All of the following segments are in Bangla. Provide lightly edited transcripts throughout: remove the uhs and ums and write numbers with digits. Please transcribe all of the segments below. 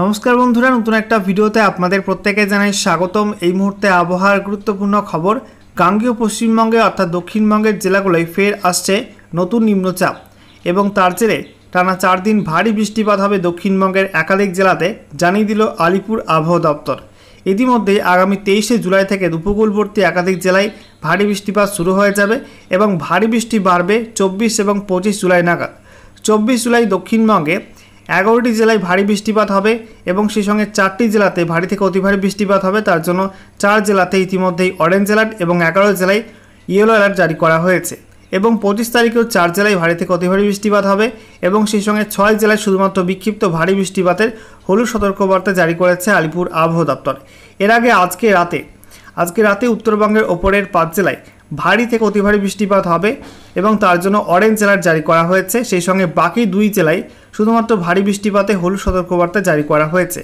নমস্কার বন্ধুরা, নতুন একটা ভিডিওতে আপনাদের প্রত্যেকে জানাই স্বাগতম। এই মুহূর্তে আবহাওয়ার গুরুত্বপূর্ণ খবর। গাঙ্গেয় পশ্চিমবঙ্গে অর্থাৎ দক্ষিণবঙ্গের জেলাগুলোয় ফের আসছে নতুন নিম্নচাপ এবং তার জেরে টানা 4 দিন ভারী বৃষ্টিপাত হবে দক্ষিণবঙ্গের একাধিক জেলাতে, জানিয়ে দিল আলিপুর আবহাওয়া দপ্তর। ইতিমধ্যে আগামী 23শে জুলাই থেকে উপকূলবর্তী একাধিক জেলায় ভারী বৃষ্টিপাত শুরু হয়ে যাবে এবং ভারী বৃষ্টি বাড়বে 24 এবং 25 জুলাই নাগাদ। 24 জুলাই দক্ষিণবঙ্গে 11টি জেলায় ভারী বৃষ্টিপাত হবে এবং সেই সঙ্গে 4টি জেলাতে ভারী থেকে অতি ভারী বৃষ্টিপাত হবে। তার জন্য 4 জেলাতে ইতিমধ্যেই অরেঞ্জ অ্যালার্ট এবং 11 জেলায় ইয়েলো অ্যালার্ট জারি করা হয়েছে এবং 25 তারিখেও 4 জেলায় ভারী থেকে অতি ভারী বৃষ্টিপাত হবে এবং সেই সঙ্গে 6 জেলায় শুধুমাত্র বিক্ষিপ্ত ভারী বৃষ্টিপাতের হলুদ সতর্কবার্তা জারি করেছে আলিপুর আবহাওয়া দপ্তর। এর আগে আজকে রাতে উত্তরবঙ্গের ওপরের 5 জেলায় ভারী থেকে অতি ভারী বৃষ্টিপাত হবে এবং তার জন্য অরেঞ্জ অ্যালার্ট জারি করা হয়েছে। সেই সঙ্গে বাকি 2 জেলায় শুধুমাত্র ভারী বৃষ্টিপাতে হলুদ সতর্কবার্তা জারি করা হয়েছে।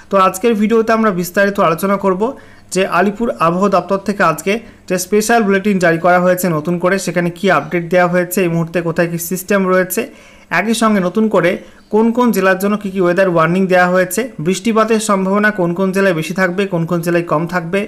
তো আজকের ভিডিওতে আমরা বিস্তারিত আলোচনা করব যে আলিপুর আবহাওয়া দপ্তর থেকে আজকে যে স্পেশাল বুলেটিন জারি করা হয়েছে নতুন করে, সেখানে কি আপডেট দেওয়া হয়েছে, এই মুহূর্তে কোথায় কি সিস্টেম রয়েছে, একই সঙ্গে নতুন করে কোন কোন জেলার জন্য কী কী ওয়েদার ওয়ার্নিং দেওয়া হয়েছে, বৃষ্টিপাতের সম্ভাবনা কোন কোন জেলায় বেশি থাকবে, কোন কোন জেলায় কম থাকবে,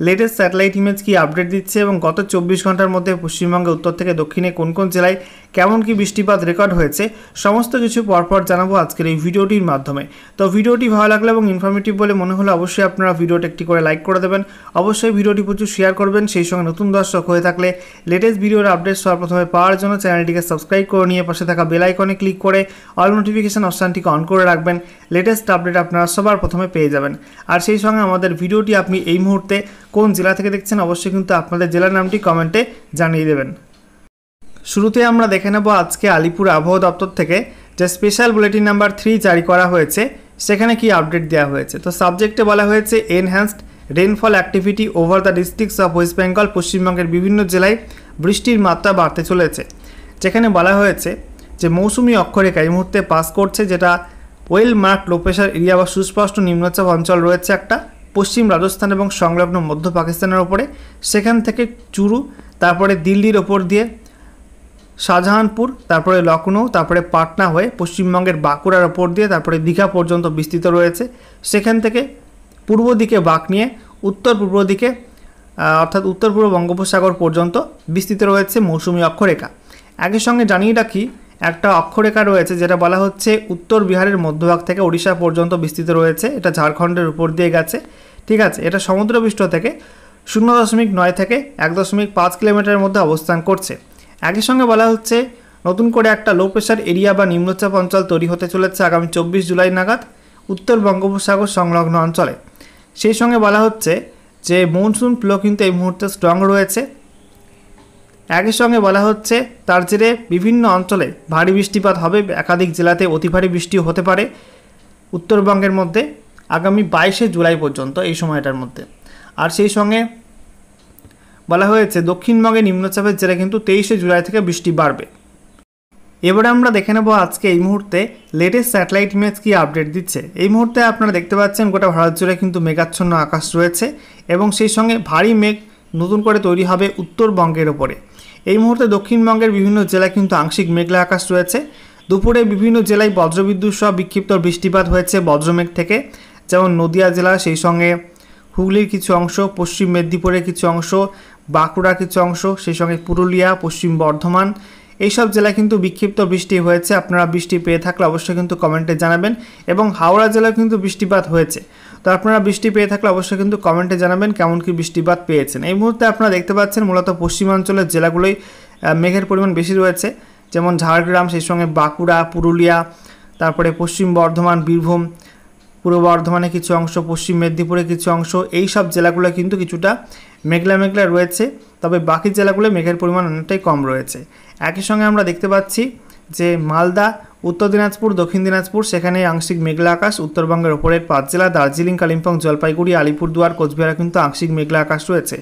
লেটেস্ট স্যাটেলাইট ইমেজ কি আপডেট দিচ্ছে এবং গত 24 ঘন্টার মধ্যে পশ্চিমবঙ্গে উত্তর থেকে দক্ষিণে কোন কোন জেলায় কেমন কি বৃষ্টিপাত রেকর্ড হয়েছে, সমস্ত কিছু পরপর জানাবো আজকের এই ভিডিওটির মাধ্যমে। তো ভিডিওটি ভালো লাগলে এবং ইনফরমেটিভ বলে মনে হলে অবশ্যই আপনারা ভিডিওটা একটি করে লাইক করে দেবেন, অবশ্যই ভিডিওটি প্রচুর শেয়ার করবেন। সেই সঙ্গে নতুন দর্শক হয়ে থাকলে লেটেস্ট ভিডিওর আপডেট সর্বপ্রথমে পাওয়ার জন্য চ্যানেলটিকে সাবস্ক্রাইব করে নিয়ে পাশে থাকা বেল আইকনে ক্লিক করে অল নোটিফিকেশন অপশানটিকে অন করে রাখবেন। লেটেস্ট আপডেট আপনারা সবার প্রথমে পেয়ে যাবেন। আর সেই সঙ্গে আমাদের ভিডিওটি আপনি এই মুহূর্তে কোন জেলা থেকে দেখছেন অবশ্যই কিন্তু আপনাদের জেলার নামটি কমেন্টে জানিয়ে দেবেন। শুরুতে আমরা দেখে নেব আজকে আলিপুর আবহাওয়া দপ্তর থেকে যে স্পেশাল বুলেটিন নাম্বার 3 জারি করা হয়েছে সেখানে কি আপডেট দেওয়া হয়েছে। তো সাবজেক্টে বলা হয়েছে enhanced rainfall activity over the districts of West Bengal. পশ্চিমবঙ্গের বিভিন্ন জেলায় বৃষ্টির মাত্রা বাড়তে চলেছে, যেখানে বলা হয়েছে যে মৌসুমি অক্ষরেখা এই মুহূর্তে পাস করছে, যেটা well mark low pressure area বা সুস্পষ্ট নিম্নচাপ অঞ্চল রয়েছে একটা পশ্চিম রাজস্থান এবং সংলগ্ন মধ্য পাকিস্তানের ওপরে। সেখান থেকে চুরু, তারপরে দিল্লির ওপর দিয়ে শাহজাহানপুর, তারপরে লখনৌ, তারপরে পাটনা হয়ে পশ্চিমবঙ্গের বাঁকুড়ার ওপর দিয়ে তারপরে দীঘা পর্যন্ত বিস্তৃত রয়েছে। সেখান থেকে পূর্ব দিকে বাঁক নিয়ে উত্তর পূর্ব দিকে অর্থাৎ উত্তর পূর্ব বঙ্গোপসাগর পর্যন্ত বিস্তৃত রয়েছে মৌসুমি অক্ষরেখা। একই সঙ্গে জানিয়ে রাখি একটা অক্ষরেখা রয়েছে যেটা বলা হচ্ছে উত্তর বিহারের মধ্যভাগ থেকে ওড়িশা পর্যন্ত বিস্তৃত রয়েছে। এটা ঝাড়খণ্ডের উপর দিয়ে গেছে, ঠিক আছে। এটা সমুদ্রপৃষ্ঠ থেকে 0.9 থেকে 1.5 কিলোমিটারের মধ্যে অবস্থান করছে। একই সঙ্গে বলা হচ্ছে নতুন করে একটা লো প্রেশার এরিয়া বা নিম্নচাপ অঞ্চল তৈরি হতে চলেছে আগামী 24 জুলাই নাগাদ উত্তর বঙ্গোপসাগর সংলগ্ন অঞ্চলে। সেই সঙ্গে বলা হচ্ছে যে মনসুন ফ্লো কিন্তু এই মুহূর্তে স্ট্রং রয়েছে। একই সঙ্গে বলা হচ্ছে তার জেরে বিভিন্ন অঞ্চলে ভারী বৃষ্টিপাত হবে, একাধিক জেলাতে অতি ভারী বৃষ্টিও হতে পারে উত্তরবঙ্গের মধ্যে আগামী 22শে জুলাই পর্যন্ত এই সময়টার মধ্যে। আর সেই সঙ্গে বলা হয়েছে দক্ষিণবঙ্গে নিম্নচাপের জেরে কিন্তু 23শে জুলাই থেকে বৃষ্টি বাড়বে। এবারে আমরা দেখে নেব আজকে এই মুহূর্তে লেটেস্ট স্যাটেলাইট ইমেজ কি আপডেট দিচ্ছে। এই মুহূর্তে আপনারা দেখতে পাচ্ছেন গোটা ভারত জুড়ে কিন্তু মেঘাচ্ছন্ন আকাশ রয়েছে এবং সেই সঙ্গে ভারী মেঘ নতুন করে তৈরি হবে উত্তরবঙ্গের ওপরে। এই মুহূর্তে দক্ষিণবঙ্গের বিভিন্ন জেলায় কিন্তু আংশিক মেঘলা আকাশ রয়েছে। দুপুরে বিভিন্ন জেলায় বজ্রবিদ্যুৎ সহ বিক্ষিপ্ত বৃষ্টিপাত হয়েছে বজ্রমেঘ থেকে, যেমন নদিয়া জেলা, সেই সঙ্গে হুগলির কিছু অংশ, পশ্চিম মেদিনীপুরের কিছু অংশ, বাঁকুড়ার কিছু অংশ, সেই সঙ্গে পুরুলিয়া, পশ্চিম বর্ধমান, এইসব জেলায় কিন্তু বিক্ষিপ্ত বৃষ্টি হয়েছে। আপনারা বৃষ্টি পেয়ে থাকলে অবশ্যই কিন্তু কমেন্টে জানাবেন এবং হাওড়া জেলায় কিন্তু বৃষ্টিপাত হয়েছে। তো আপনারা বৃষ্টি পেয়ে থাকলে অবশ্যই কিন্তু কমেন্টে জানাবেন কেমন কি বৃষ্টিপাত পেয়েছেন। এই মুহূর্তে আপনারা দেখতে পাচ্ছেন মূলত পশ্চিমাঞ্চলের জেলাগুলোই মেঘের পরিমাণ বেশি রয়েছে, যেমন ঝাড়গ্রাম, সেই সঙ্গে বাঁকুড়া, পুরুলিয়া, তারপরে পশ্চিম বর্ধমান, বীরভূম, পূর্ব বর্ধমানে কিছু অংশ, পশ্চিম মেদিনীপুরে কিছু অংশ, এই সব জেলাগুলো কিন্তু কিছুটা মেঘলা মেঘলা রয়েছে, তবে বাকি জেলাগুলো মেঘের পরিমাণ অনেকটাই কম রয়েছে। একই সঙ্গে আমরা দেখতে পাচ্ছি যে মালদা, উত্তর দিনাজপুর, দক্ষিণ দিনাজপুর সেখানে আংশিক মেঘলা আকাশ। উত্তরবঙ্গের ওপরের 5 জেলা দার্জিলিং, কালিম্পং, জলপাইগুড়ি, আলিপুরদুয়ার, কোচবিহারে কিন্তু আংশিক মেঘলা আকাশ রয়েছে।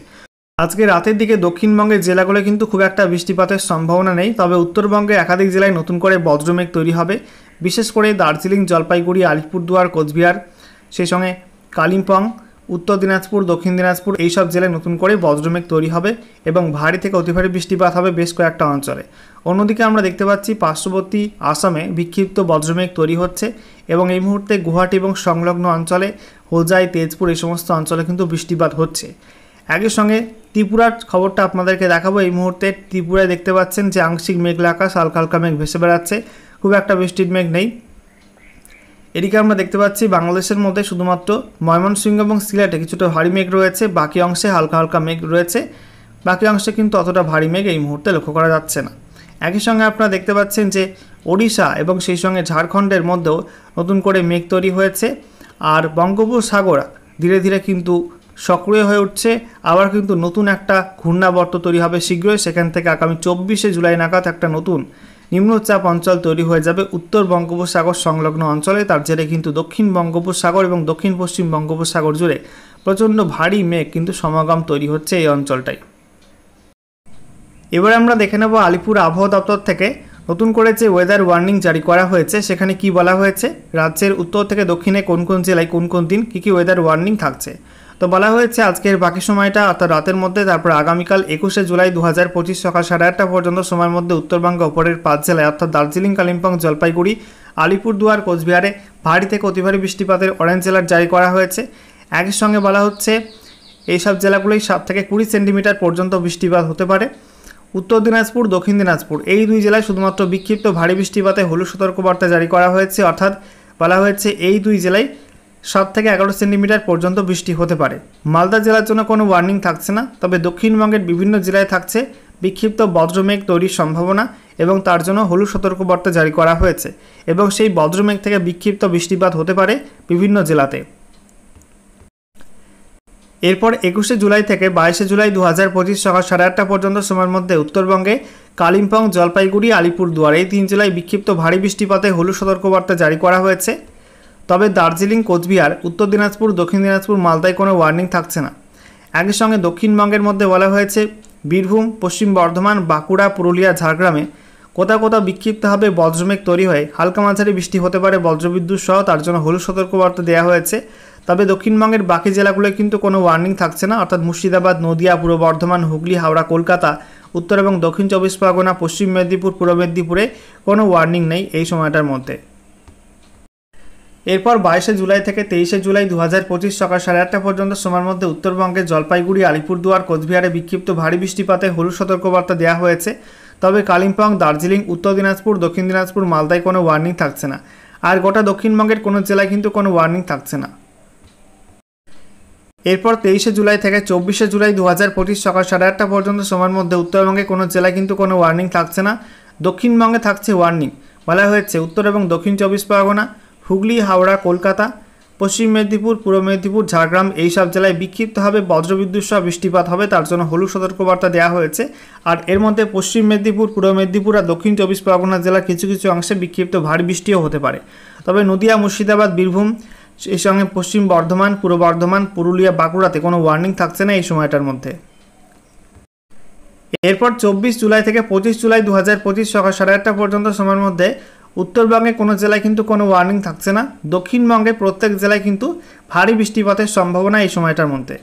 আজকে রাতের দিকে দক্ষিণবঙ্গের জেলাগুলো কিন্তু খুব একটা বৃষ্টিপাতের সম্ভাবনা নেই, তবে উত্তরবঙ্গে একাধিক জেলায় নতুন করে বজ্রমেঘ তৈরি হবে, বিশেষ করে দার্জিলিং, জলপাইগুড়ি, আলিপুরদুয়ার, কোচবিহার, সেই সঙ্গে কালিম্পং, উত্তর দিনাজপুর, দক্ষিণ দিনাজপুর এই সব জেলায় নতুন করে বজ্রমেঘ তৈরি হবে এবং ভারী থেকে অতি ভারী বৃষ্টিপাত হবে বেশ কয়েকটা অঞ্চলে। অন্যদিকে আমরা দেখতে পাচ্ছি পার্শ্ববর্তী আসামে বিক্ষিপ্ত বজ্রমেঘ তৈরি হচ্ছে এবং এই মুহূর্তে গুয়াহাটি এবং সংলগ্ন অঞ্চলে হোজাই, তেজপুর এই সমস্ত অঞ্চলে কিন্তু বৃষ্টিপাত হচ্ছে। একই সঙ্গে ত্রিপুরার খবরটা আপনাদেরকে দেখাবো। এই মুহূর্তে ত্রিপুরায় দেখতে পাচ্ছেন যে আংশিক মেঘলা আকাশ, হালকা হালকা মেঘ ভেসে বেড়াচ্ছে, খুব একটা বৃষ্টির মেঘ নেই। এদিকে আমরা দেখতে পাচ্ছি বাংলাদেশের মধ্যে শুধুমাত্র ময়মনসিংহ এবং সিলেটে কিছুটা ভারী মেঘ রয়েছে, বাকি অংশে হালকা হালকা মেঘ রয়েছে, বাকি অংশে কিন্তু অতটা ভারী মেঘ এই মুহূর্তে লক্ষ্য করা যাচ্ছে না। একই সঙ্গে আপনারা দেখতে পাচ্ছেন যে ওড়িশা এবং সেই সঙ্গে ঝাড়খণ্ডের মধ্যেও নতুন করে মেঘ তৈরি হয়েছে, আর বঙ্গোপসাগর ধীরে ধীরে কিন্তু সক্রিয় হয়ে উঠছে। আবার কিন্তু নতুন একটা ঘূর্ণাবর্ত তৈরি হবে শীঘ্রই, সেখান থেকে আগামী 24শে জুলাই নাগাদ একটা নতুন নিম্নচাপ অঞ্চল তৈরি হয়ে যাবে উত্তর বঙ্গোপসাগর সংলগ্ন অঞ্চলে। তার জেরে কিন্তু দক্ষিণ বঙ্গোপসাগর এবং দক্ষিণ পশ্চিম বঙ্গোপসাগর জুড়ে প্রচণ্ড ভারী মেঘ কিন্তু সমাগম তৈরি হচ্ছে এই অঞ্চলটায়। এবারে আমরা দেখে নেব আলিপুর আবহাওয়া দপ্তর থেকে নতুন করে যে ওয়েদার ওয়ার্নিং জারি করা হয়েছে সেখানে কি বলা হয়েছে, রাজ্যের উত্তর থেকে দক্ষিণে কোন কোন জেলায় কোন কোন দিন কী কী ওয়েদার ওয়ার্নিং থাকছে। তো বলা হয়েছে আজকের বাকি সময়টা অর্থাৎ রাতের মধ্যে, তারপর আগামীকাল 21শে জুলাই 2025 সকাল 8:30টা পর্যন্ত সময়ের মধ্যে উত্তরবঙ্গে ওপরের 5 জেলায় অর্থাৎ দার্জিলিং, কালিম্পং, জলপাইগুড়ি, আলিপুরদুয়ার, কোচবিহারে ভারী থেকে অতি ভারী বৃষ্টিপাতের অরেঞ্জ অ্যালার্ট জারি করা হয়েছে। একই সঙ্গে বলা হচ্ছে এই সব জেলাগুলোই 7 থেকে 20 সেন্টিমিটার পর্যন্ত বৃষ্টিপাত হতে পারে। উত্তর দিনাজপুর, দক্ষিণ দিনাজপুর এই দুই জেলায় শুধুমাত্র বিক্ষিপ্ত ভারী বৃষ্টিপাতে হলুদ সতর্কবার্তা জারি করা হয়েছে, অর্থাৎ বলা হয়েছে এই দুই জেলায় 7 থেকে 11 সেন্টিমিটার পর্যন্ত বৃষ্টি হতে পারে। মালদা জেলার জন্য কোনো ওয়ার্নিং থাকছে না, তবে দক্ষিণবঙ্গের বিভিন্ন জেলায় থাকছে বিক্ষিপ্ত বজ্রমেঘ তৈরির সম্ভাবনা এবং তার জন্য হলুদ সতর্কবার্তা জারি করা হয়েছে এবং সেই বজ্রমেঘ থেকে বিক্ষিপ্ত বৃষ্টিপাত হতে পারে বিভিন্ন জেলাতে। এরপর 21শে জুলাই থেকে 22শে জুলাই 2025 সকাল 8:30টা পর্যন্ত সময়ের মধ্যে উত্তরবঙ্গে কালিম্পং, জলপাইগুড়ি, আলিপুরদুয়ার এই 3 জেলায় বিক্ষিপ্ত ভারী বৃষ্টিপাতে হলুদ সতর্কবার্তা জারি করা হয়েছে। তবে দার্জিলিং, কোচবিহার, উত্তর দিনাজপুর, দক্ষিণ দিনাজপুর, মালদায় কোনো ওয়ার্নিং থাকছে না। একই সঙ্গে দক্ষিণবঙ্গের মধ্যে বলা হয়েছে বীরভূম, পশ্চিম বর্ধমান, বাঁকুড়া, পুরুলিয়া, ঝাড়গ্রামে কোথাও কোথাও বিক্ষিপ্তভাবে বজ্রমেঘ তৈরি হয়ে হালকা মাঝারি বৃষ্টি হতে পারে বজ্রবিদ্যুৎ সহ, তার জন্য হলুদ সতর্কবার্তা দেওয়া হয়েছে। তবে দক্ষিণবঙ্গের বাকি জেলাগুলোয় কিন্তু কোনো ওয়ার্নিং থাকছে না, অর্থাৎ মুর্শিদাবাদ, নদিয়া, পূর্ব বর্ধমান, হুগলি, হাওড়া, কলকাতা, উত্তর এবং দক্ষিণ 24 পরগনা, পশ্চিম মেদিনীপুর, পূর্ব মেদিনীপুরে কোনো ওয়ার্নিং নেই এই সময়টার মধ্যে। এরপর 22শে জুলাই থেকে 23শে জুলাই 2025 সকাল 8:30টা পর্যন্ত সময়ের মধ্যে উত্তরবঙ্গে জলপাইগুড়ি, আলিপুরদুয়ার, কোচবিহারে বিক্ষিপ্ত ভারী বৃষ্টিপাতে হলুদ সতর্কবার্তা দেওয়া হয়েছে। তবে কালিম্পং, দার্জিলিং, উত্তর দিনাজপুর, দক্ষিণ দিনাজপুর, মালদায় কোনো ওয়ার্নিং থাকছে না, আর গোটা দক্ষিণবঙ্গের কোনো জেলায় কিন্তু কোনো ওয়ার্নিং থাকছে না। এরপর 23শে জুলাই থেকে 24শে জুলাই 2025 সকাল 8:30টা পর্যন্ত সময়ের মধ্যে উত্তরবঙ্গে কোনো জেলায় কিন্তু কোনো ওয়ার্নিং থাকছে না। দক্ষিণবঙ্গে থাকছে ওয়ার্নিং। বলা হয়েছে উত্তর এবং দক্ষিণ 24 পরগনা, হুগলি, হাওড়া, কলকাতা, পশ্চিম মেদিনীপুর, পূর্ব মেদিনীপুর, ঝাড়গ্রাম এই সব জেলায় বিক্ষিপ্তভাবে বজ্রবিদ্যুৎ সহ বৃষ্টিপাত হবে, তার জন্য হলুদ সতর্কবার্তা দেওয়া হয়েছে। আর এর মধ্যে পশ্চিম মেদিনীপুর, পূর্ব মেদিনীপুর আর দক্ষিণ 24 পরগনা জেলার কিছু কিছু অংশে বিক্ষিপ্ত ভারী বৃষ্টিও হতে পারে। তবে নদিয়া, মুর্শিদাবাদ, বীরভূম এই সঙ্গে পশ্চিম বর্ধমান, পূর্ব বর্ধমান, পুরুলিয়া, বাঁকুড়াতে কোনো ওয়ার্নিং থাকছে না এই সময়টার মধ্যে। এরপর 24 জুলাই থেকে 25 জুলাই 2025 সকাল 8:30টা পর্যন্ত সময়ের মধ্যে উত্তরবঙ্গে কোনো জেলায় কিন্তু কোনো ওয়ার্নিং থাকছে না। দক্ষিণবঙ্গে প্রত্যেক জেলায় কিন্তু ভারী বৃষ্টিপাতের সম্ভাবনা এই সময়টার মধ্যে।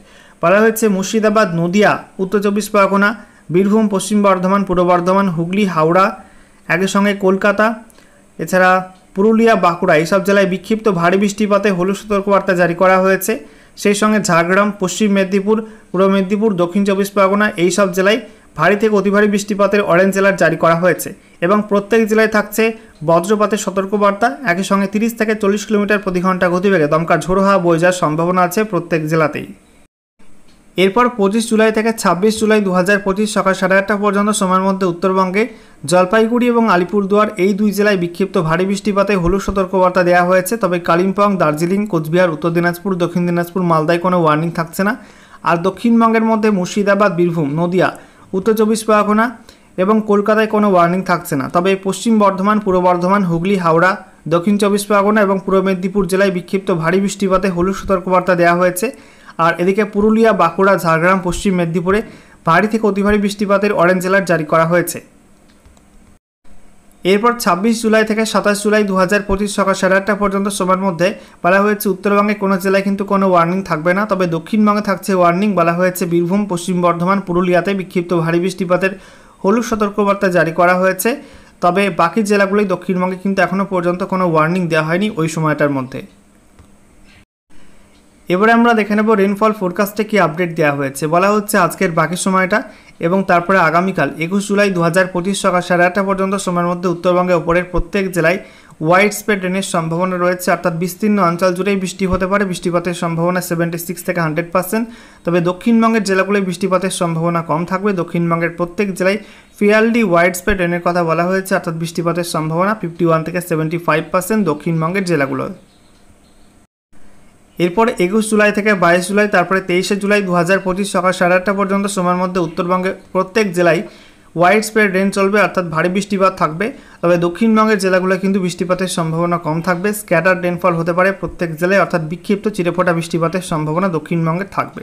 বলা হয়েছে মুর্শিদাবাদ, নদিয়া, উত্তর 24 পরগনা, বীরভূম, পশ্চিম বর্ধমান, পূর্ব বর্ধমান, হুগলি, হাওড়া, একই সঙ্গে কলকাতা, এছাড়া পুরুলিয়া, বাঁকুড়া এইসব জেলায় বিক্ষিপ্ত ভারী বৃষ্টিপাতে হলুদ সতর্কবার্তা জারি করা হয়েছে। সেই সঙ্গে ঝাড়গ্রাম, পশ্চিম মেদিনীপুর, পূর্ব মেদিনীপুর, দক্ষিণ 24 পরগনা এইসব জেলায় ভারী থেকে অতি ভারী বৃষ্টিপাতের অরেঞ্জ অ্যালার্ট জারি করা হয়েছে এবং প্রত্যেক জেলায় থাকছে বজ্রপাতের সতর্কবার্তা। একই সঙ্গে 30 থেকে 40 কিলোমিটার প্রতি ঘন্টা গতিবেগে দমকা ঝোড়ো হাওয়া বয়ে যাওয়ার সম্ভাবনা আছে প্রত্যেক জেলাতেই। এরপর 25 জুলাই থেকে 26 জুলাই 2025 সকাল 8:30টা পর্যন্ত সময়ের মধ্যে উত্তরবঙ্গে জলপাইগুড়ি এবং আলিপুরদুয়ার এই দুই জেলায় বিক্ষিপ্ত ভারী বৃষ্টিপাতে হলুদ সতর্কবার্তা দেওয়া হয়েছে। তবে কালিম্পং, দার্জিলিং, কোচবিহার, উত্তর দিনাজপুর, দক্ষিণ দিনাজপুর, মালদায় কোনো ওয়ার্নিং থাকছে না। আর দক্ষিণবঙ্গের মধ্যে মুর্শিদাবাদ, বীরভূম, নদিয়া, উত্তর 24 পরগনা এবং কলকাতায় কোনো ওয়ার্নিং থাকছে না। তবে পশ্চিম বর্ধমান, পূর্ব বর্ধমান, হুগলি, হাওড়া, দক্ষিণ 24 পরগনা এবং পূর্ব মেদিনীপুর জেলায় বিক্ষিপ্ত ভারী বৃষ্টিপাতে হলুদ সতর্কবার্তা দেওয়া হয়েছে। আর এদিকে পুরুলিয়া, বাঁকুড়া, ঝাড়গ্রাম, পশ্চিম মেদিনীপুরে ভারী থেকে অতি ভারী বৃষ্টিপাতের অরেঞ্জ অ্যালার্ট জারি করা হয়েছে। এরপর 26 জুলাই থেকে 27 জুলাই 2025 সকাল 8:30 পর্যন্ত সময়ের মধ্যে বলা হয়েছে উত্তরবঙ্গে কোনো জেলায় কিন্তু কোনো ওয়ার্নিং থাকবে না, তবে দক্ষিণবঙ্গে থাকছে ওয়ার্নিং। বলা হয়েছে বীরভূম, পশ্চিম বর্ধমান, পুরুলিয়াতে বিক্ষিপ্ত ভারী বৃষ্টিপাতের হলুদ সতর্কবার্তা জারি করা হয়েছে। তবে বাকি জেলাগুলোই দক্ষিণবঙ্গে কিন্তু এখনও পর্যন্ত কোনো ওয়ার্নিং দেওয়া হয়নি ওই সময়টার মধ্যে। এবারে আমরা দেখে নেব রেনফল ফোরকাস্টে কি আপডেট দেওয়া হয়েছে। বলা হচ্ছে আজকের বাকি সময়টা এবং তারপরে আগামীকাল 21 জুলাই 2025 সকাল 8:30 পর্যন্ত সময়ের মধ্যে উত্তরবঙ্গে ওপরের প্রত্যেক জেলায় ওয়াইড স্প্রেড রেনের সম্ভাবনা রয়েছে, অর্থাৎ বিস্তীর্ণ অঞ্চল জুড়েই বৃষ্টি হতে পারে। বৃষ্টিপাতের সম্ভাবনা 76 থেকে 100%। তবে দক্ষিণবঙ্গের জেলাগুলোয় বৃষ্টিপাতের সম্ভাবনা কম থাকবে। দক্ষিণবঙ্গের প্রত্যেক জেলায় ফেয়ারলি ওয়াইড স্প্রেড রেনের কথা বলা হয়েছে, অর্থাৎ বৃষ্টিপাতের সম্ভাবনা 51 থেকে 75% দক্ষিণবঙ্গের জেলাগুলোয়। এরপর 21 জুলাই থেকে 22 জুলাই তারপরে 23 জুলাই 2025 সকাল 8:30 পর্যন্ত সময়ের মধ্যে উত্তরবঙ্গের প্রত্যেক জেলায় ওয়াইড স্প্রেড রেন চলবে, অর্থাৎ ভারী বৃষ্টিপাত থাকবে। তবে দক্ষিণবঙ্গের জেলাগুলো কিন্তু বৃষ্টিপাতের সম্ভাবনা কম থাকবে। স্ক্যাটার রেনফল হতে পারে প্রত্যেক জেলায়, অর্থাৎ বিক্ষিপ্ত চিরেফোঁটা বৃষ্টিপাতের সম্ভাবনা দক্ষিণবঙ্গে থাকবে।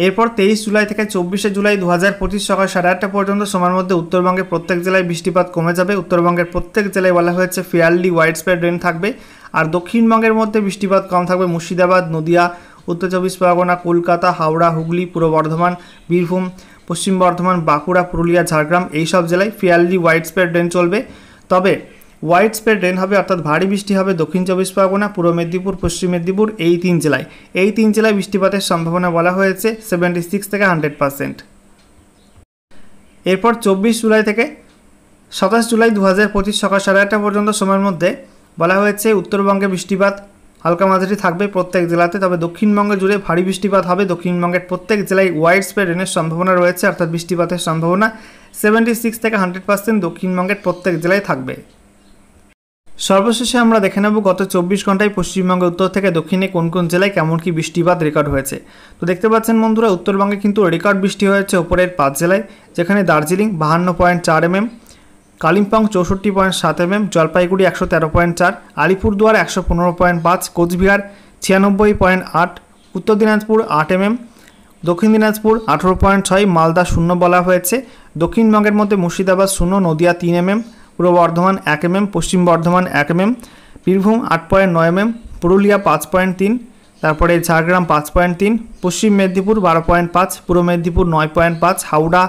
এরপর 23 জুলাই থেকে 24 জুলাই 2025 সকাল 8:30 পর্যন্ত সময়ের মধ্যে উত্তরবঙ্গের প্রত্যেক জেলায় বৃষ্টিপাত কমে যাবে। উত্তরবঙ্গের প্রত্যেক জেলায় বলা হয়েছে ফেয়ারলি ওয়াইড স্প্রেড রেন থাকবে। আর দক্ষিণবঙ্গের মধ্যে বৃষ্টিপাত কম থাকবে মুর্শিদাবাদ, নদিয়া, উত্তর 24 পরগনা, কলকাতা, হাওড়া, হুগলি, পূর্ব বর্ধমান, বীরভূম, পশ্চিম বর্ধমান, বাঁকুড়া, পুরুলিয়া, ঝাড়গ্রাম এই সব জেলায় ফেয়ারলি ওয়াইড স্প্রেড রেন চলবে। তবে ওয়াইড স্প্রেড রেন হবে, অর্থাৎ ভারী বৃষ্টি হবে দক্ষিণ 24 পরগনা, পূর্ব মেদিনীপুর, পশ্চিম মেদিনীপুর এই তিন জেলায়। এই তিন জেলায় বৃষ্টিপাতের সম্ভাবনা বলা হয়েছে 76 থেকে 100%। এরপর 24 জুলাই থেকে 27 জুলাই 2025 সকাল 8:30 পর্যন্ত সময়ের মধ্যে বলা হয়েছে উত্তরবঙ্গে বৃষ্টিপাত হালকা মাঝারি থাকবে প্রত্যেক জেলাতে। তবে দক্ষিণবঙ্গে জুড়ে ভারী বৃষ্টিপাত হবে। দক্ষিণবঙ্গের প্রত্যেক জেলায় ওয়াইড স্প্রেড রেনের সম্ভাবনা রয়েছে, অর্থাৎ বৃষ্টিপাতের সম্ভাবনা 76 থেকে 100% দক্ষিণবঙ্গের প্রত্যেক জেলায় থাকবে। সর্বশেষে আমরা দেখে নেব গত 24 ঘন্টায় পশ্চিমবঙ্গের উত্তর থেকে দক্ষিণে কোন কোন জেলায় কেমন কি বৃষ্টিপাত রেকর্ড হয়েছে। তো দেখতে পাচ্ছেন বন্ধুরা, উত্তরবঙ্গে কিন্তু রেকর্ড বৃষ্টি হয়েছে ওপরের 5 জেলায়, যেখানে দার্জিলিং 52.4 mm, কালিম্পং 64.7 mm, জলপাইগুড়ি 113.4, আলিপুরদুয়ার 115.5, কোচবিহার 96.8, উত্তর দিনাজপুর 8 mm, দক্ষিণ দিনাজপুর 18.6, মালদা 0 বলা হয়েছে। দক্ষিণবঙ্গের মধ্যে মুর্শিদাবাদ 0, নদিয়া 3 mm, পূর্ব বর্ধমান 1 mm, পশ্চিম বর্ধমান 1 mm, বীরভূম 8.9 mm, পুরুলিয়া 5.3, তারপরে ঝাড়গ্রাম 5.3, পশ্চিম মেদিনীপুর 12.5, পূর্ব Medinipur 9.5, Howrah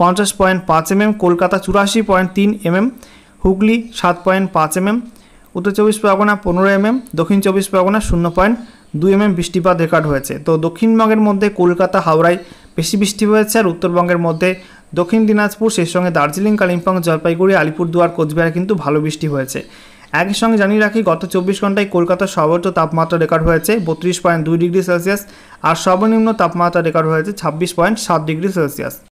50.5 mm, Kolkata 84.3 mm, Hooghly 7.5 mm, উত্তর 24 পরগনা 15 mm, দক্ষিণ 24 পরগনা 0.2 mm বৃষ্টিপাত রেকর্ড হয়েছে। তো দক্ষিণবঙ্গের মধ্যে কলকাতা, হাওড়ায় বেশি বৃষ্টি হয়েছে, আর উত্তরবঙ্গের মধ্যে দক্ষিণ দিনাজপুর, সেই সঙ্গে দার্জিলিং, কালিম্পং, জলপাইগুড়ি, আলিপুরদুয়ার, কোচবিহারে কিন্তু ভালো বৃষ্টি হয়েছে। একই সঙ্গে জানিয়ে রাখি গত 24 ঘন্টায় কলকাতার সর্বোচ্চ তাপমাত্রা রেকর্ড হয়েছে 32.2 ডিগ্রি সেলসিয়াস, আর সর্বনিম্ন তাপমাত্রা রেকর্ড হয়েছে 26.7 ডিগ্রি সেলসিয়াস।